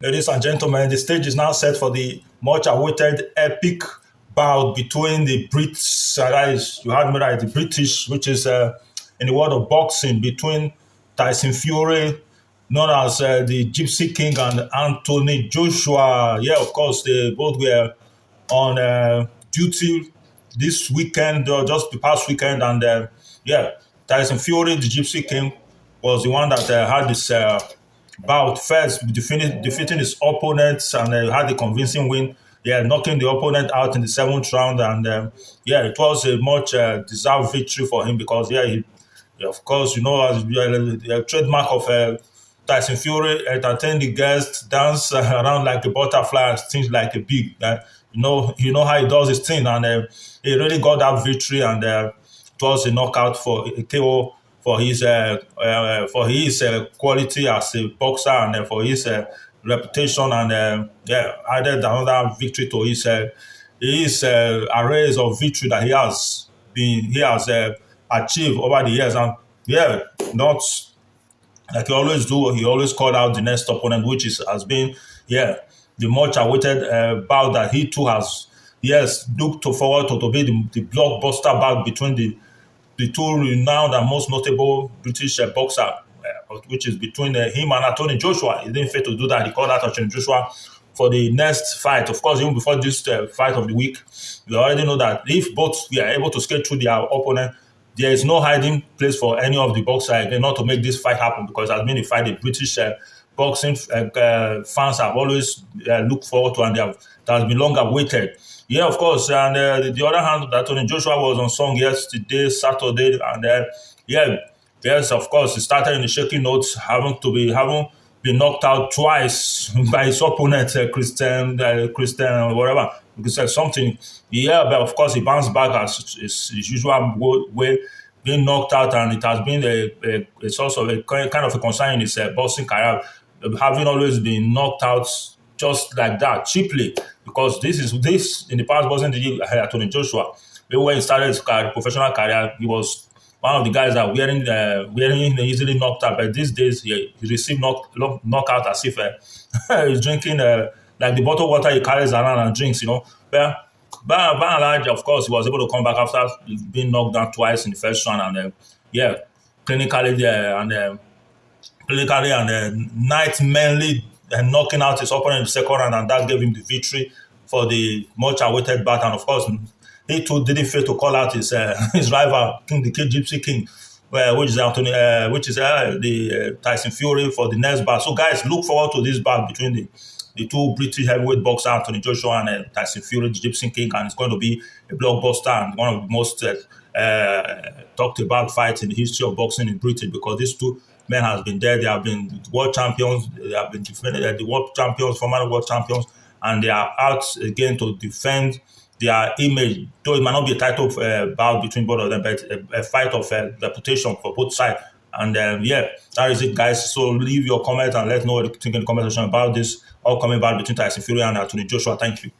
Ladies and gentlemen, the stage is now set for the much awaited epic bout between the Brits, guys, you heard me right, the British, which is in the world of boxing, between Tyson Fury, known as the Gypsy King, and Anthony Joshua. Yeah, of course, they both were on duty this weekend, or just the past weekend, and yeah, Tyson Fury, the Gypsy King, was the one that had this bout first, defeating his opponents, and had a convincing win. Yeah, knocking the opponent out in the seventh round, and yeah, it was a much deserved victory for him because of course, as the trademark of Tyson Fury, entertain the guests, dance around like a butterfly, things like a bee. You know how he does his thing, and he really got that victory, and it was a knockout for a KO for his quality as a boxer, and for his reputation, and yeah, added another victory to his arrays of victory that he has achieved over the years, and yeah, not like he always do. He always called out the next opponent, which has been, yeah, the much awaited bout that he too has, yes, looked forward to be the blockbuster bout between the two renowned and most notable British boxer, which is between him and Anthony Joshua. He didn't fail to do that. He called out Anthony Joshua for the next fight. Of course, even before this fight of the week, we already know that if both are able to skate through their opponent, there is no hiding place for any of the boxers again not to make this fight happen, because it has been a fight the British boxing fans have always looked forward to, and that has been long awaited. Yeah, of course. And the other hand, Anthony Joshua was on song yesterday, Saturday, and yeah, yes, of course, he started in the shaky notes, having been knocked out twice by his opponent, Christian, whatever. Because something, yeah, but of course he bounced back as his usual way, being knocked out, and it has been a source of a kind of a concern in his boxing career, having always been knocked out just like that, cheaply, because this in the past wasn't the Anthony Joshua. Maybe when he started his professional career, he was one of the guys that wearing easily knocked out. But these days, he received knockout as if he's drinking like the bottled water he carries around and drinks, But by and large, of course, he was able to come back after being knocked down twice in the first round, and yeah, clinically there, and nightmarely knocking out his opponent in the second round, and that gave him the victory for the much awaited battle. And of course, he too didn't fail to call out his his rival, the Gypsy King, which is the Tyson Fury, for the next bout. So guys, look forward to this bout between the two British heavyweight boxers, Anthony Joshua and Tyson Fury, the Gypsy King, and it's going to be a blockbuster and one of the most talked about fights in the history of boxing in Britain, because these two men has been there. They have been world champions. They have been defended, the world champions, former world champions, and they are out again to defend their image. Though it might not be a title bout between both of them, but a fight of reputation for both sides. And yeah, that is it, guys. So leave your comment and let us know what you think in the comment section about this upcoming bout between Tyson Fury and Anthony Joshua. Thank you.